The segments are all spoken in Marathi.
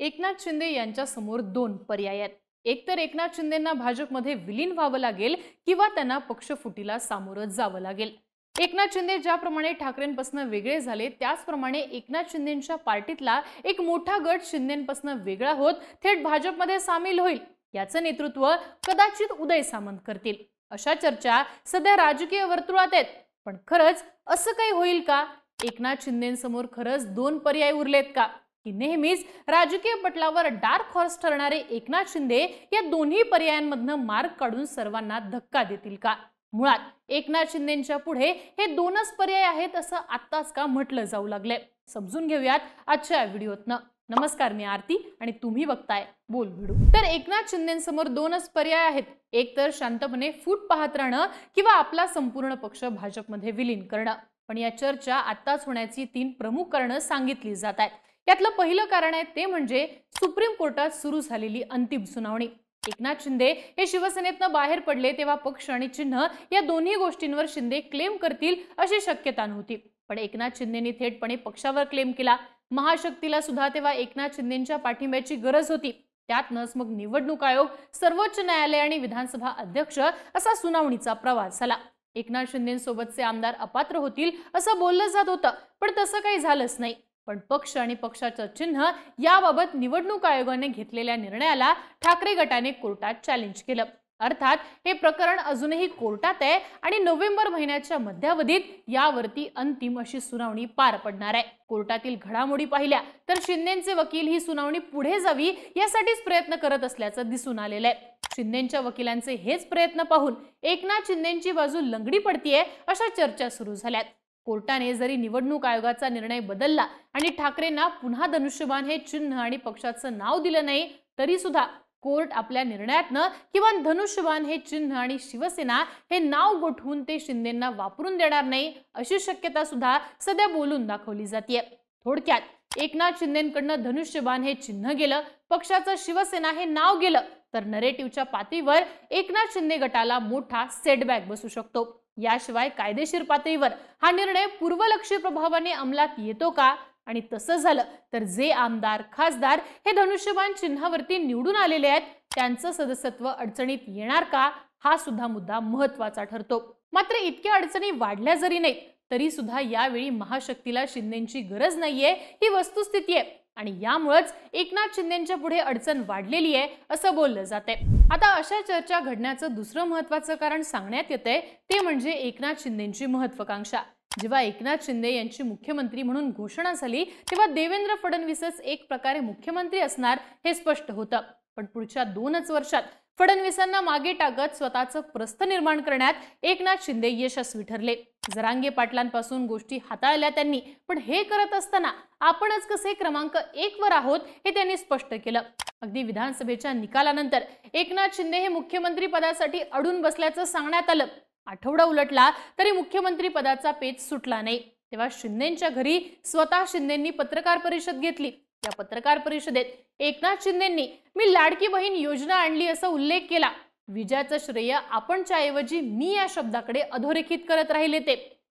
एकनाथ शिंदे यांच्या समोर दोन पर्याय आहेत। एक तर एकनाथ शिंदेंना भाजपमध्ये विलीन व्हावं लागेल किंवा त्यांना पक्षफुटीला सामोरं जावं लागेल। एकनाथ शिंदे ज्याप्रमाणे ठाकरेंपासून वेगळे झाले त्याचप्रमाणे एकनाथ शिंदेंच्या पार्टीतला एक मोठा गट शिंदेंपासून वेगळा होत थेट भाजपमध्ये सामील होईल। याचं नेतृत्व कदाचित उदय सामंत करतील अशा चर्चा सध्या राजकीय वर्तुळात आहेत। पण खरंच असं काही होईल का? एकनाथ शिंदेंसमोर खरंच दोन पर्याय उरलेत का की नेहमीच राजकीय पटलावर डार्क हॉर्स ठरणारे एकनाथ शिंदे या दोन्ही पर्यायांमधनं मार्ग काढून सर्वांना धक्का देतील का? मुळात एकनाथ शिंदेंच्या पुढे हे दोनच पर्याय आहेत असं आत्ताच का म्हटलं जाऊ लागले? समजून घेऊयात आजच्या व्हिडिओतनं। नमस्कार, मी आरती आणि तुम्ही बघताय बोल भिडू। तर एकनाथ शिंदेंसमोर दोनच पर्याय आहेत। एक तर शांतपणे फूट पाहत राहणं किंवा आपला संपूर्ण पक्ष भाजपमध्ये विलीन करणं। पण या चर्चा आत्ताच होण्याची तीन प्रमुख कारणं सांगितली जात आहेत। यातलं पहिलं कारण आहे ते म्हणजे सुप्रीम कोर्टात सुरू झालेली अंतिम सुनावणी। एकनाथ शिंदे हे शिवसेनेतनं बाहेर पडले तेव्हा पक्ष आणि चिन्ह या दोन्ही गोष्टींवर शिंदे क्लेम करतील अशी शक्यता नव्हती। पण एकनाथ शिंदेंनी थेटपणे पक्षावर क्लेम केला। महाशक्तीला सुद्धा तेव्हा एकनाथ शिंदेंच्या पाठिंब्याची गरज होती। त्यातनंच मग निवडणूक आयोग, सर्वोच्च न्यायालय आणि विधानसभा अध्यक्ष असा सुनावणीचा प्रवास झाला। एकनाथ शिंदेंसोबतचे आमदार अपात्र होतील असं बोललं जात होतं, पण तसं काही झालंच नाही। पण पक्ष आणि पक्षाचं चिन्ह याबाबत निवडणूक आयोगाने घेतलेल्या निर्णयाला ठाकरे गटाने कोर्टात चॅलेंज केलं। अर्थात हे प्रकरण अजूनही कोर्टात आहे आणि नोव्हेंबर महिन्याच्या मध्यावधीत यावरती अंतिम अशी सुनावणी पार पडणार आहे। कोर्टातील घडामोडी पाहिल्या तर शिंदेंचे वकील ही सुनावणी पुढे जावी यासाठीच प्रयत्न करत असल्याचं दिसून आलेलं आहे। शिंदेंच्या वकिलांचे हेच प्रयत्न पाहून एकनाथ शिंदेंची बाजू लंगडी पडतीये अशा चर्चा सुरू झाल्यात। कोर्टाने जरी निवडणूक आयोगाचा निर्णय बदलला आणि ठाकरेंना पुन्हा धनुष्यबाण हे चिन्ह आणि पक्षाचं नाव दिलं नाही तरी सुद्धा कोर्ट आपल्या निर्णयातनं किंवा धनुष्यबाण हे चिन्ह आणि शिवसेना हे नाव गोठवून ते शिंदेंना वापरून देणार नाही अशी शक्यता सुद्धा सध्या बोलून दाखवली जाते। थोडक्यात एकनाथ शिंदेंकडनं धनुष्यबाण हे चिन्ह गेलं, पक्षाचं शिवसेना हे नाव गेलं तर नरेटिव्हच्या पातळीवर एकनाथ शिंदे गटाला मोठा सेटबॅक बसू शकतो। याशिवाय कायदेशीर पातळीवर हा निर्णय पूर्वलक्षी प्रभावाने अंमलात येतो का? आणि तसं झालं तर जे आमदार, खासदार हे धनुष्यबाण चिन्हावरती निवडून आलेले आहेत त्यांचं सदस्यत्व अडचणीत येणार का? हा सुद्धा मुद्दा महत्त्वाचा ठरतो। मात्र इतक्या अडचणी वाढल्या जरी नाही तरी सुद्धा यावेळी महाशक्तीला शिंदेंची गरज नाहीये ही वस्तुस्थिती आहे आणि यामुळेच एकनाथ शिंदेंच्या पुढे अडचण वाढलेली आहे असं बोललं जाते। आता अशा चर्चा घडण्याचं दुसरं महत्त्वाचं कारण सांगण्यात येतंय ते म्हणजे एकनाथ शिंदेंची महत्त्वाकांक्षा। जेव्हा एकनाथ शिंदे यांची मुख्यमंत्री म्हणून घोषणा झाली तेव्हा देवेंद्र फडणवीसच एक प्रकारे मुख्यमंत्री असणार हे स्पष्ट होतं। पण पुढच्या 2च वर्षात फडणवीसांना मागे टाकत स्वतःचं प्रस्थ निर्माण करण्यात एकनाथ शिंदे यशस्वी ठरले। जरांगे पाटलांपासून गोष्टी हाताळल्या त्यांनी, पण हे करत असताना आपणच कसे क्रमांक 1 वर आहोत हे त्यांनी स्पष्ट केलं। अगदी विधानसभेच्या निकालानंतर एकनाथ शिंदे हे मुख्यमंत्री पदासाठी अडून बसल्याचं सांगण्यात आलं। आठवडा उलटला तरी मुख्यमंत्री पदाचा पेच सुटला नाही। तेव्हा शिंदेंच्या घरी स्वतः शिंदेंनी पत्रकार परिषद घेतली। या पत्रकार परिषदेत एकनाथ शिंदेंनी मी लाडकी बहीण योजना आणली असा उल्लेख केला। विजयाचं श्रेय आपणच्या ऐवजी मी या शब्दाकडे अधोरेखित करत राहिले ते।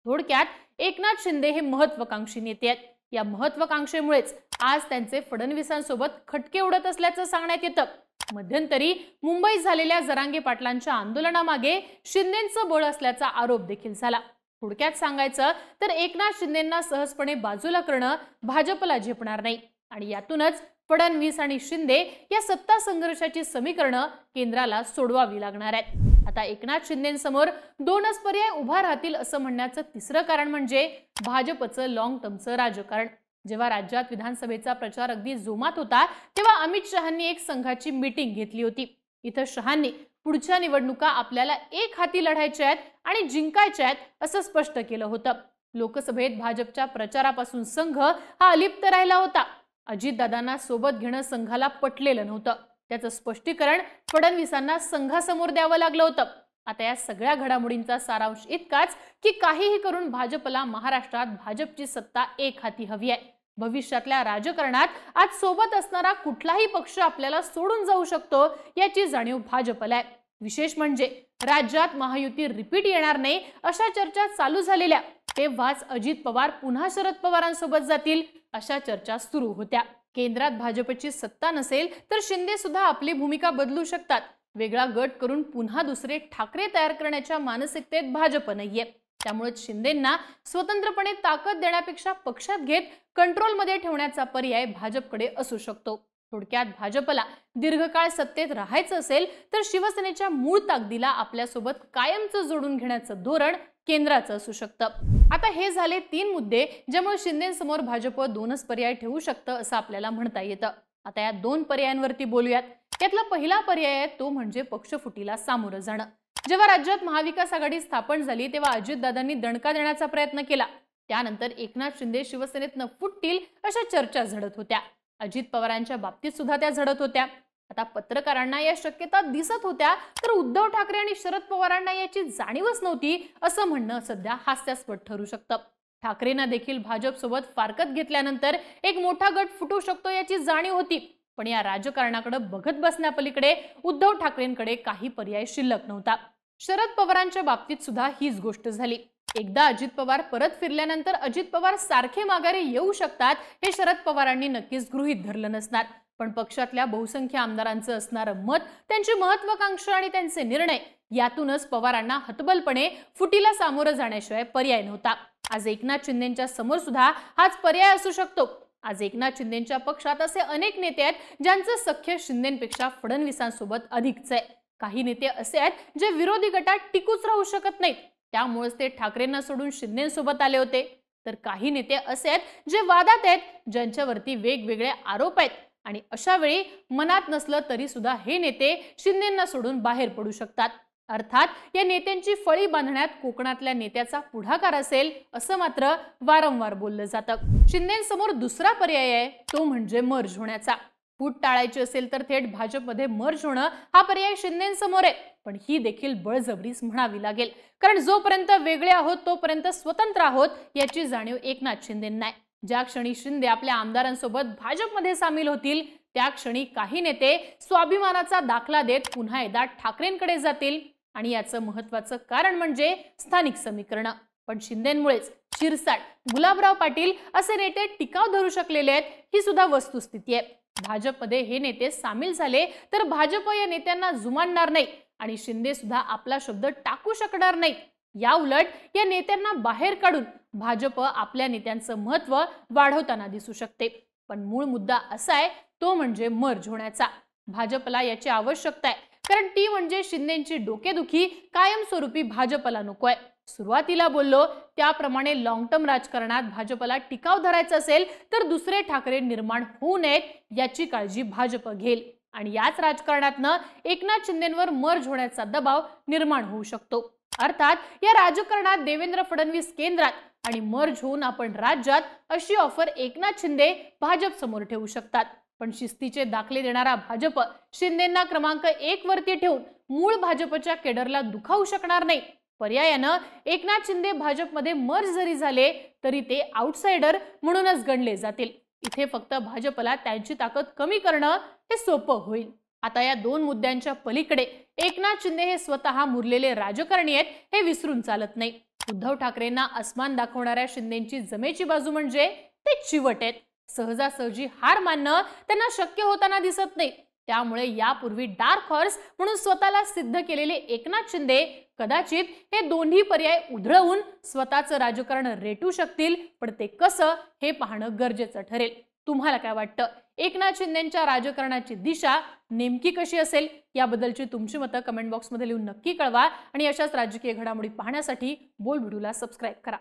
थोडक्यात एकनाथ शिंदे हे महत्त्वाकांक्षी नेते आहेत। या महत्त्वाकांक्षेमुळेच आज त्यांचे फडणवीसांसोबत खटके उडत असल्याचं सांगण्यात येतं। मध्यंतरी मुंबईत झालेल्या जरांगे पाटलांच्या आंदोलनामागे शिंदेंचं बळ असल्याचा आरोप देखील झाला। थोडक्यात सांगायचं तर एकनाथ शिंदेंना सहजपणे बाजूला करणं भाजपला झेपणार नाही आणि यातूनच फडणवीस आणि शिंदे या सत्ता संघर्षाची समीकरणं केंद्राला सोडवावी लागणार आहेत। आता एकनाथ शिंदेंसमोर दोनच पर्याय उभा राहतील असं म्हणण्याचं तिसरं कारण म्हणजे भाजपचं लॉंग टर्मचं राजकारण। जेव्हा राज्यात विधानसभेचा प्रचार अगदी जोमात होता तेव्हा अमित शहांनी एक संघाची मीटिंग घेतली होती। इथं शहांनी पुढच्या निवडणुका आपल्याला एक हाती लढायच्या आहेत आणि जिंकायच्या आहेत असं स्पष्ट केलं होतं। लोकसभेत भाजपच्या प्रचारापासून संघ हा अलिप्त राहिला होता। अजितदादांना सोबत घेणं संघाला पटलेलं नव्हतं। त्याचं स्पष्टीकरण फडणवीसांना संघासमोर द्यावं लागलं होतं। आता या सगळ्या घडामोडींचा सारांश इतकाच की काहीही करून भाजपला महाराष्ट्रात भाजपची सत्ता एक हाती हवी आहे। भविष्यातल्या राजकारणात आज सोबत असणारा कुठलाही पक्ष आपल्याला सोडून जाऊ शकतो याची जाणीव भाजपला आहे। विशेष म्हणजे राज्यात महायुती रिपीट येणार नाही अशा चर्चा चालू झालेल्या तेव्हाच अजित पवार पुन्हा शरद पवारांसोबत जातील अशा चर्चा सुरू होत्या। केंद्रात भाजपची सत्ता नसेल तर शिंदे सुद्धा आपली भूमिका बदलू शकतात. वेगळा गट करून पुन्हा दुसरे ठाकरे तयार करण्याच्या मानसिकतेत भाजप नाहीये. त्यामुळे शिंदेंना स्वतंत्रपणे ताकद देण्यापेक्षा पक्षात घेत कंट्रोलमध्ये ठेवण्याचा पर्याय भाजपकडे असू शकतो. थोडक्यात भाजपला दीर्घकाळ सत्तेत राहायचं असेल तर शिवसेनेच्या मूळ ताकदीला आपल्यासोबत कायमचं जोडून घेण्याचं धोरण केंद्राचं असू शकतं. आता हे झाले 3 मुद्दे ज्यामुळे शिंदेंसमोर भाजप 2च पर्याय ठेवू शकतं असं आपल्याला म्हणता येतं. आता या 2 पर्यायांवरती बोलूयात. यातला पहिला पर्याय आहे तो म्हणजे पक्षफुटीला सामोरं जाणं. जेव्हा राज्यात महाविकास आघाडी स्थापन झाली तेव्हा अजितदादांनी दणका देण्याचा प्रयत्न केला. त्यानंतर एकनाथ शिंदे शिवसेनेतनं फुटतील अशा चर्चा झडत होत्या. अजित पवारांच्या बाबतीत सुद्धा त्या झडत होत्या. आता पत्रकारांना या शक्यता दिसत होत्या तर उद्धव ठाकरे आणि शरद पवारांना याची जाणीवच नव्हती असं म्हणणं सध्या हास्यास्पद ठरू शकतं. ठाकरेंना देखील भाजप सोबत फारकत घेतल्यानंतर एक मोठा गट फुटू शकतो याची जाणीव होती. पण या राजकारणाकडे बघत बसण्यापलीकडे उद्धव ठाकरेंकडे काही पर्याय शिल्लक नव्हता. शरद पवारांच्या बाबतीत सुद्धा हीच गोष्ट झाली. एकदा अजित पवार परत फिरल्यानंतर अजित पवार सारखे माघारी येऊ शकतात हे शरद पवारांनी नक्कीच गृहीत धरलं नसणार. पण पक्षातल्या बहुसंख्य आमदारांचं असणारं मत, त्यांची महत्वाकांक्षा आणि त्यांचे निर्णय यातूनच पवारांना हतबलपणे फुटीला सामोरं जाण्याशिवाय पर्याय नव्हता. आज एकनाथ शिंदेंच्या समोर सुद्धा हाच पर्याय असू शकतो. आज एकनाथ शिंदेंच्या पक्षात असे अनेक नेते आहेत ज्यांचं सख्य शिंदेंपेक्षा फडणवीसांसोबत अधिकच आहे. काही नेते असे आहेत जे विरोधी गटात टिकूच राहू शकत नाहीत. त्यामुळेच ते ठाकरेंना सोडून शिंदेंसोबत आले होते. तर काही नेते असे आहेत जे वादात आहेत, ज्यांच्यावरती वेगवेगळे आरोप आहेत आणि अशा वेळी मनात नसलं तरी सुद्धा हे नेते शिंदेंना सोडून बाहेर पडू शकतात. अर्थात या नेत्यांची फळी बांधण्यात कोकणातल्या नेत्याचा पुढाकार असेल असं मात्र वारंवार बोललं जातं. शिंदेंसमोर दुसरा पर्याय आहे तो म्हणजे मर्ज होण्याचा. फूट टाळायची असेल तर थेट भाजपमध्ये मर्ज होणं हा पर्याय शिंदेंसमोर आहे. पण ही देखील बळजबरीच म्हणावी लागेल. कारण जोपर्यंत वेगळे आहोत तोपर्यंत स्वतंत्र आहोत याची जाणीव एकनाथ शिंदेंना आहे. ज्या क्षणी शिंदे आपल्या आमदारांसोबत भाजपमध्ये सामील होतील त्या क्षणी काही नेते स्वाभिमानाचा दाखला देत पुन्हा एकदा ठाकरेंकडे जातील. आणि याचं महत्वाचं कारण म्हणजे स्थानिक समीकरणं. पण शिंदेंमुळेच शिरसाट, गुलाबराव पाटील असे नेते टिकाव धरू शकलेले आहेत ही सुद्धा वस्तुस्थिती आहे. भाजपमध्ये हे नेते सामील झाले तर भाजप या नेत्यांना जुमानणार नाही आणि शिंदे सुद्धा आपला शब्द टाकू शकणार नाही. या उलट या नेत्यांना बाहेर काढून भाजप आपल्या नेत्यांचं महत्व वाढवताना दिसू शकते. पण मूळ मुद्दा असा आहे तो म्हणजे मर्ज होण्याचा. भाजपला याची आवश्यकता आहे कारण ती म्हणजे शिंदेंची डोकेदुखी कायमस्वरूपी भाजपला नको आहे. सुरुवातीला बोललो त्याप्रमाणे लॉंग टर्म राजकारणात भाजपला टिकाव धरायचा असेल तर दुसरे ठाकरे निर्माण होऊ नयेत याची काळजी भाजप घेईल. आणि याच राजकारणातनं एकनाथ शिंदेंवर मर्ज होण्याचा दबाव निर्माण होऊ शकतो. अर्थात या राजकारणात देवेंद्र फडणवीस केंद्रात आणि मर्ज होऊन आपण राज्यात अशी ऑफर एकनाथ शिंदे भाजप समोर ठेवू शकतात. पण शिस्तीचे दाखले देणारा भाजप शिंदेंना क्रमांक 1 वरती ठेवून मूळ भाजपच्या केडरला दुखावू शकणार नाही. पर्यायानं एकनाथ शिंदे भाजपमध्ये मर्ज जरी झाले तरी ते आउटसाइडर म्हणूनच गणले जातील. इथे फक्त भाजपला त्यांची ताकद कमी करणं हे सोपं होईल. आता या 2 मुद्द्यांच्या पलीकडे एकनाथ शिंदे हे स्वतः मुरलेले राजकारणी आहेत हे विसरून चालत नाही. उद्धव ठाकरेंना अस्मान दाखवणाऱ्या शिंदेंची जमेची बाजू म्हणजे ते चिवट आहेत. सहजासहजी हार मानणं त्यांना शक्य होताना दिसत नाही. त्यामुळे यापूर्वी डार्क हॉर्स म्हणून स्वतःला सिद्ध केलेले एकनाथ शिंदे कदाचित हे दोन्ही पर्याय उधळवून स्वतःचं राजकारण रेटू शकतील. पण ते कसं हे पाहणं गरजेचं ठरेल. तुम्हाला काय वाटतं? एकनाथ शिंदेंच्या राजकारणाची दिशा नेमकी कशी असेल याबद्दलची तुमची मतं कमेंट बॉक्समध्ये लिहून नक्की कळवा. आणि अशाच राजकीय घडामोडी पाहण्यासाठी बोल्ड व्हिडिओला सबस्क्राईब करा.